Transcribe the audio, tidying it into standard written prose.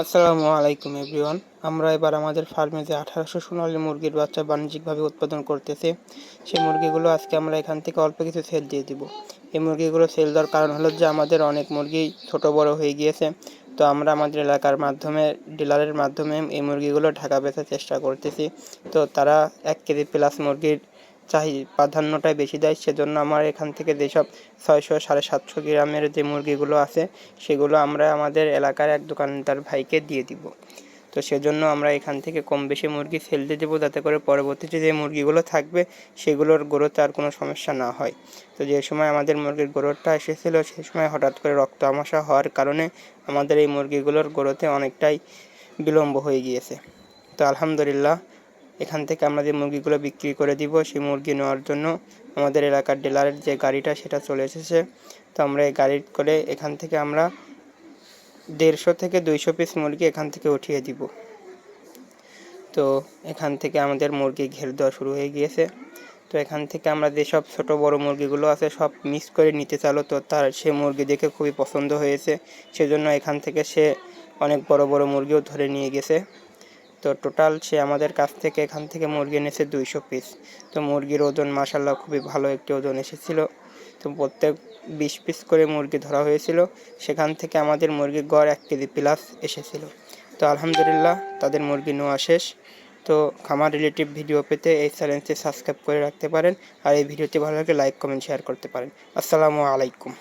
আসসালামু আলাইকুম এভরিওয়ান। আমরা এবার আমাদের ফার্মে যে 1800 সোনালী মুরগির বাচ্চা বাণিজ্যিকভাবে উৎপাদন করতেছে, সেই মুরগিগুলো আজকে আমরা এখান থেকে অল্প কিছু সেল দিয়ে দিব। এই মুরগিগুলো সেল দেওয়ার কারণ হলো যে আমাদের অনেক মুরগি ছোট বড় হয়ে গিয়েছে। তো আমরা আমাদের এলাকার মাধ্যমে ডিলারের মাধ্যমে এই মুরগিগুলো ঢাকা বেচার চেষ্টা করতেছি। তো তারা 1 কেজি প্লাস মুরগির প্রাধান্যটাই বেশি দেয়, সেজন্য আমার এখান থেকে যেসব 600 750 গ্রামের যে মুরগিগুলো আছে সেগুলো আমরা আমাদের এলাকার এক দোকানদার ভাইকে দিয়ে দিব। তো সেজন্য আমরা এখান থেকে কম বেশি মুরগি সেল দিয়ে দেবো, যাতে করে পরবর্তীতে যে মুরগিগুলো থাকবে সেগুলোর গ্রোথে আর কোনো সমস্যা না হয়। তো যে সময় আমাদের মুরগির গ্রোথটা এসেছিলো সেই সময় হঠাৎ করে রক্ত আমাশা হওয়ার কারণে আমাদের এই মুরগিগুলোর গ্রোথে অনেকটাই বিলম্ব হয়ে গিয়েছে। তো আলহামদুলিল্লাহ, এখান থেকে আমরা যে মুরগিগুলো বিক্রি করে দিব সেই মুরগি নেওয়ার জন্য আমাদের এলাকার ডিলারের যে গাড়িটা সেটা চলে এসেছে। তো আমরা এই গাড়ি করে এখান থেকে আমরা 150 থেকে 200 পিস মুরগি এখান থেকে উঠিয়ে দিব। তো এখান থেকে আমাদের মুরগি ঘের দেওয়া শুরু হয়ে গিয়েছে। তো এখান থেকে আমরা যেসব ছোট বড় মুরগিগুলো আছে সব মিক্স করে নিতে চাইলো, তো তার সে মুরগি দেখে খুবই পছন্দ হয়েছে, সেজন্য এখান থেকে সে অনেক বড় বড় মুরগিও ধরে নিয়ে গেছে। তো টোটাল সে আমাদের কাছ থেকে এখান থেকে মুরগি এনেছে 200 পিস। তো মুরগির ওজন মাশাআল্লাহ খুবই ভালো একটি ওজন এসেছিলো। তো প্রত্যেক 20 পিস করে মুরগি ধরা হয়েছিল, সেখান থেকে আমাদের মুরগির গড় 1 কেজি প্লাস এসেছিল। তো আলহামদুলিল্লাহ, তাদের মুরগি নেওয়া শেষ। তো খামার রিলেটিভ ভিডিও পেতে এই চ্যানেলটি সাবস্ক্রাইব করে রাখতে পারেন, আর এই ভিডিওটি ভালো লাগলে লাইক কমেন্ট শেয়ার করতে পারেন। আসসালামু আলাইকুম।